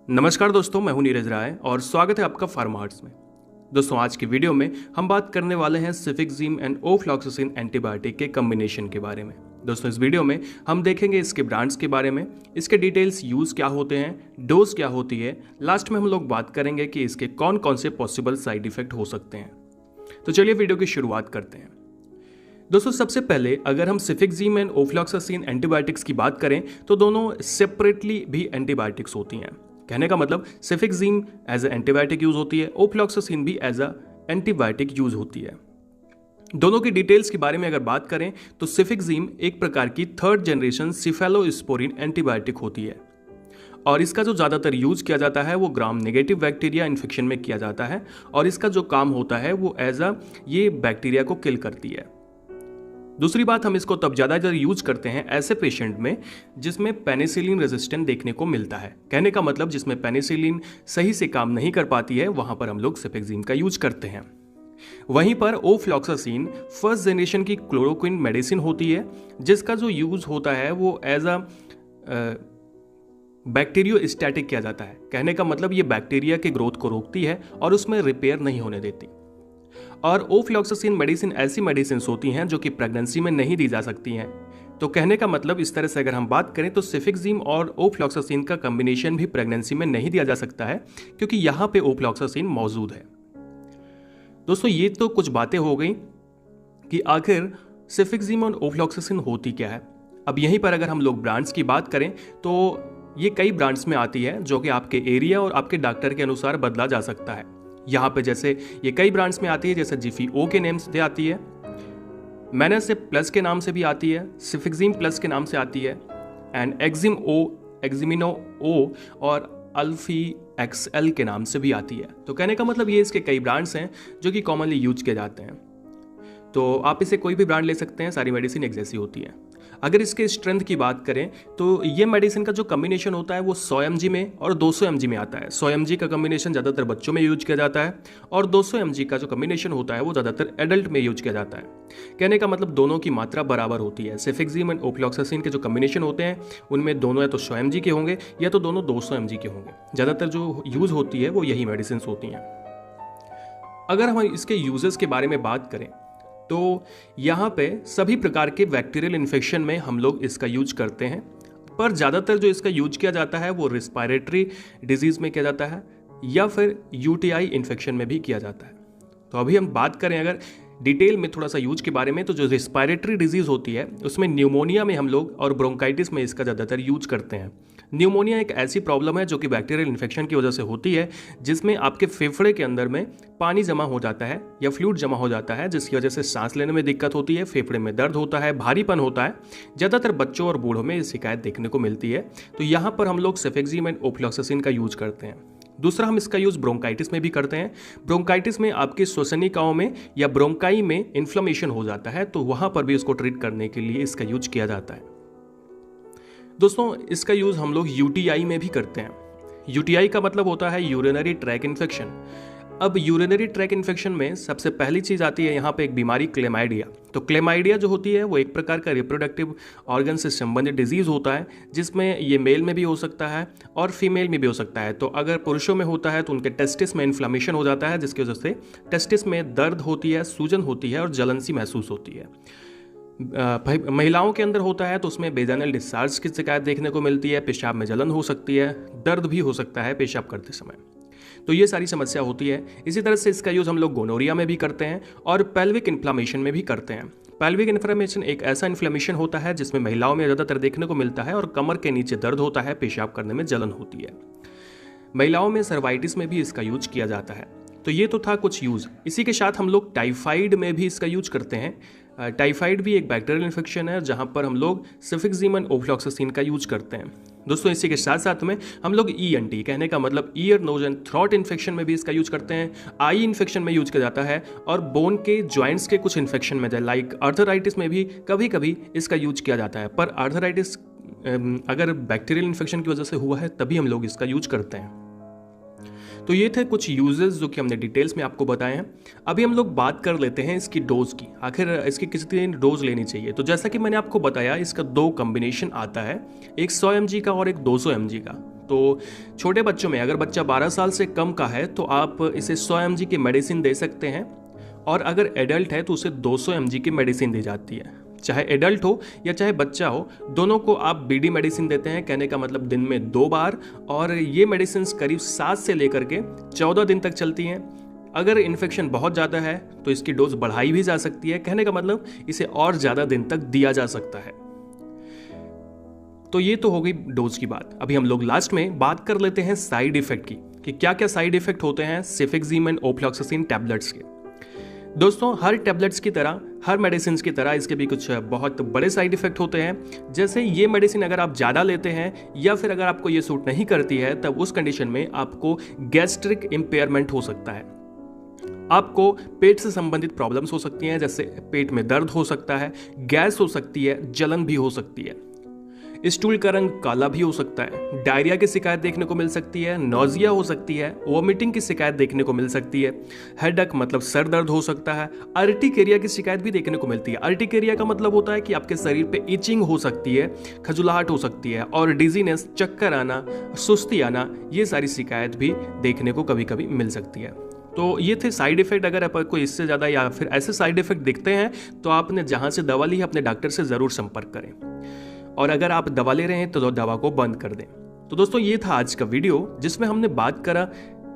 नमस्कार दोस्तों, मैं हूं नीरज राय और स्वागत है आपका फार्मा आर्ट्स में। दोस्तों, आज की वीडियो में हम बात करने वाले हैं सिफिक्जिम एंड ओफ्लॉक्सासिन एंटीबायोटिक के कॉम्बिनेशन के बारे में। दोस्तों, इस वीडियो में हम देखेंगे इसके ब्रांड्स के बारे में, इसके डिटेल्स, यूज क्या होते हैं, डोज क्या होती है। लास्ट में हम लोग बात करेंगे कि इसके कौन कौन से पॉसिबल साइड इफेक्ट हो सकते हैं। तो चलिए वीडियो की शुरुआत करते हैं। दोस्तों, सबसे पहले अगर हम सिफिक्जिम एंड ओफ्लॉक्सासिन एंटीबायोटिक्स की बात करें तो दोनों सेपरेटली भी एंटीबायोटिक्स होती हैं। कहने का मतलब सिफिक्जिम एज ए एंटीबायोटिक यूज होती है, ओफ्लॉक्सासिन भी एज अ एंटीबायोटिक यूज होती है। दोनों की डिटेल्स के बारे में अगर बात करें तो सिफिक्जिम एक प्रकार की थर्ड जनरेशन सिफेलोस्पोरिन एंटीबायोटिक होती है और इसका जो ज़्यादातर यूज किया जाता है वो ग्राम नेगेटिव बैक्टीरिया इन्फेक्शन में किया जाता है और इसका जो काम होता है वो एज अ ये बैक्टीरिया को किल करती है। दूसरी बात, हम इसको तब ज़्यादा यूज करते हैं ऐसे पेशेंट में जिसमें पेनिसिलिन रेजिस्टेंट देखने को मिलता है। कहने का मतलब जिसमें पेनिसिलिन सही से काम नहीं कर पाती है, वहां पर हम लोग सिफिक्जिम का यूज करते हैं। वहीं पर ओफ्लॉक्सासिन फर्स्ट जनरेशन की क्लोरोक्विन मेडिसिन होती है जिसका जो यूज होता है वो एज अ बैक्टीरियोस्टैटिक किया जाता है। कहने का मतलब ये बैक्टीरिया के ग्रोथ को रोकती है और उसमें रिपेयर नहीं होने देती। और ओफ्लॉक्सासिन मेडिसिन ऐसी मेडिसिन होती हैं जो कि प्रेगनेंसी में नहीं दी जा सकती हैं। तो कहने का मतलब इस तरह से अगर हम बात करें तो सिफिक्जिम और ओफ्लॉक्सासिन का कॉम्बिनेशन भी प्रेगनेंसी में नहीं दिया जा सकता है क्योंकि यहां पे ओफ्लॉक्सासिन मौजूद है। दोस्तों, ये तो कुछ बातें हो गई कि आखिर सिफिक्जिम और ओफ्लॉक्सासिन होती क्या है। अब यहीं पर अगर हम लोग ब्रांड्स की बात करें तो ये कई ब्रांड्स में आती है जो कि आपके एरिया और आपके डॉक्टर के अनुसार बदला जा सकता है। यहाँ पे जैसे ये कई ब्रांड्स में आती है, जैसे जिफी ओ के नेम से आती है, मैनस प्लस के नाम से भी आती है, सिफिक्जिम प्लस के नाम से आती है, एंड एक्जिम ओ, एक्जिमिनो ओ और अल्फी एक्सएल के नाम से भी आती है। तो कहने का मतलब ये इसके कई ब्रांड्स हैं जो कि कॉमनली यूज किए जाते हैं। तो आप इसे कोई भी ब्रांड ले सकते हैं, सारी मेडिसिन एक जैसी होती है। अगर इसके स्ट्रेंथ की बात करें तो ये मेडिसिन का जो कॉम्बिनेशन होता है वो 100 mg में और 200 mg में आता है। 100 mg का कॉम्बिनेशन ज़्यादातर बच्चों में यूज किया जाता है और 200 mg का जो कॉम्बिनेशन होता है वो ज़्यादातर एडल्ट में यूज किया जाता है। कहने का मतलब दोनों की मात्रा बराबर होती है। सिफिक्जिम एंड ओफ्लॉक्सासिन के जो कॉम्बिनेशन होते हैं उनमें दोनों या तो 100 mg के होंगे या तो दोनों 200 mg के होंगे। ज़्यादातर जो यूज़ होती है वो यही मेडिसिन होती हैं। अगर हम इसके यूजेस के बारे में बात करें तो यहाँ पे सभी प्रकार के बैक्टीरियल इन्फेक्शन में हम लोग इसका यूज करते हैं, पर ज़्यादातर जो इसका यूज किया जाता है वो रिस्पायरेटरी डिजीज़ में किया जाता है या फिर यूटीआई इन्फेक्शन में भी किया जाता है। तो अभी हम बात करें अगर डिटेल में थोड़ा सा यूज के बारे में, तो जो रिस्पायरेटरी डिजीज़ होती है उसमें न्यूमोनिया में हम लोग और ब्रोंकाइटिस में इसका ज़्यादातर यूज करते हैं। न्यूमोनिया एक ऐसी प्रॉब्लम है जो कि बैक्टीरियल इन्फेक्शन की वजह से होती है जिसमें आपके फेफड़े के अंदर में पानी जमा हो जाता है या फ्लूइड जमा हो जाता है, जिसकी वजह से सांस लेने में दिक्कत होती है, फेफड़े में दर्द होता है, भारीपन होता है। ज़्यादातर बच्चों और बूढ़ों में ये शिकायत देखने को मिलती है। तो यहाँ पर हम लोग सिफिक्जिम एंड ओफ्लॉक्सासिन का यूज करते हैं। दूसरा, हम इसका यूज ब्रोंकाइटिस में भी करते हैं। ब्रोंकाइटिस में आपके श्वसनिकाओं में या ब्रोंकाई में इन्फ्लेमेशन हो जाता है, तो वहां पर भी इसको ट्रीट करने के लिए इसका यूज किया जाता है। दोस्तों, इसका यूज हम लोग यूटीआई में भी करते हैं। यूटीआई का मतलब होता है यूरिनरी ट्रैक इन्फेक्शन। अब यूरिनरी ट्रैक इन्फेक्शन में सबसे पहली चीज आती है यहाँ पे एक बीमारी, क्लेमाइडिया। तो क्लेमाइडिया जो होती है वो एक प्रकार का रिप्रोडक्टिव ऑर्गन से संबंधित डिजीज होता है जिसमें ये मेल में भी हो सकता है और फीमेल में भी हो सकता है। तो अगर पुरुषों में होता है तो उनके टेस्टिस में इन्फ्लेमेशन हो जाता है जिसकी वजह से टेस्टिस में दर्द होती है, सूजन होती है और जलन सी महसूस होती है। महिलाओं के अंदर होता है तो उसमें बेजानल डिस्चार्ज की शिकायत देखने को मिलती है, पेशाब में जलन हो सकती है, दर्द भी हो सकता है पेशाब करते समय। तो ये सारी समस्या होती है। इसी तरह से इसका यूज़ हम लोग गोनोरिया में भी करते हैं और पेल्विक इन्फ्लेमेशन में भी करते हैं। पेल्विक इन्फ्लेमेशन एक ऐसा इन्फ्लेमेशन होता है जिसमें महिलाओं में ज़्यादातर देखने को मिलता है और कमर के नीचे दर्द होता है, पेशाब करने में जलन होती है। महिलाओं में सर्वाइटिस में भी इसका यूज किया जाता है। तो ये तो था कुछ यूज़। इसी के साथ हम लोग टाइफाइड में भी इसका यूज करते हैं। टाइफाइड भी एक बैक्टीरियल इन्फेक्शन है जहाँ पर हम लोग सिफिक्जिम एंड ओफ्लॉक्सासिन का यूज करते हैं। दोस्तों, इसी के साथ साथ में हम लोग ईएनटी, कहने का मतलब ear, nose and throat infection में भी इसका यूज करते हैं। आई इन्फेक्शन में यूज किया जाता है और बोन के जॉइंट्स के कुछ इन्फेक्शन में लाइक आर्थराइटिस में भी कभी कभी इसका यूज किया जाता है। पर आर्थराइटिस अगर बैक्टीरियल इन्फेक्शन की वजह से हुआ है तभी हम लोग इसका यूज करते हैं। तो ये थे कुछ यूजेस जो कि हमने डिटेल्स में आपको बताए हैं। अभी हम लोग बात कर लेते हैं इसकी डोज की, आखिर इसकी कितनी डोज लेनी चाहिए। तो जैसा कि मैंने आपको बताया, इसका दो कॉम्बिनेशन आता है, एक 100 mg का और एक 200 mg का। तो छोटे बच्चों में अगर बच्चा 12 साल से कम का है तो आप इसे 100 mg की मेडिसिन दे सकते हैं, और अगर एडल्ट है तो उसे 200 mg की मेडिसिन दी जाती है। चाहे एडल्ट हो या चाहे बच्चा हो, दोनों को आप बीडी मेडिसिन देते हैं, कहने का मतलब दिन में 2 बार, और ये मेडिसिन करीब 7 से लेकर के 14 दिन तक चलती हैं। अगर इन्फेक्शन बहुत ज़्यादा है तो इसकी डोज बढ़ाई भी जा सकती है, कहने का मतलब इसे और ज़्यादा दिन तक दिया जा सकता है। तो ये तो हो गई डोज की बात। अभी हम लोग लास्ट में बात कर लेते हैं साइड इफेक्ट की, कि क्या क्या साइड इफेक्ट होते हैं सेफेक्सिम एंड ओफ्लॉक्सासिन टैबलेट्स के। दोस्तों, हर टैबलेट्स की तरह, हर मेडिसिन की तरह इसके भी कुछ बहुत बड़े साइड इफेक्ट होते हैं। जैसे ये मेडिसिन अगर आप ज़्यादा लेते हैं या फिर अगर आपको ये सूट नहीं करती है, तब उस कंडीशन में आपको गैस्ट्रिक इम्पेयरमेंट हो सकता है। आपको पेट से संबंधित प्रॉब्लम्स हो सकती हैं, जैसे पेट में दर्द हो सकता है, गैस हो सकती है, जलन भी हो सकती है, स्टूल का रंग काला भी हो सकता है, डायरिया की शिकायत देखने को मिल सकती है, नौजिया हो सकती है, वोमिटिंग की शिकायत देखने को मिल सकती है, हेडेक मतलब सर दर्द हो सकता है, अर्टिकेरिया की शिकायत भी देखने को मिलती है। अर्टिकेरिया का मतलब होता है कि आपके शरीर पे इचिंग हो सकती है, खजुलाहट हो सकती है, और डिजीनेस, चक्कर आना, सुस्ती आना, ये सारी शिकायत भी देखने को कभी कभी मिल सकती है। तो ये थे साइड इफेक्ट। अगर आपको इससे ज़्यादा या फिर ऐसे साइड इफेक्ट दिखते हैं तो आपने जहाँ से दवा ली है अपने डॉक्टर से ज़रूर संपर्क करें, और अगर आप दवा ले रहे हैं तो दवा को बंद कर दें। तो दोस्तों, ये था आज का वीडियो जिसमें हमने बात करा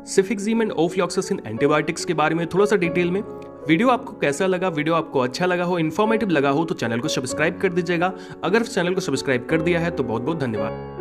सेफेक्सिम एंड ओफ्लॉक्सासिन एंटीबायोटिक्स के बारे में थोड़ा सा डिटेल में। वीडियो आपको कैसा लगा? वीडियो आपको अच्छा लगा हो, इन्फॉर्मेटिव लगा हो, तो चैनल को सब्सक्राइब कर दीजिएगा। अगर चैनल को सब्सक्राइब कर दिया है तो बहुत बहुत धन्यवाद।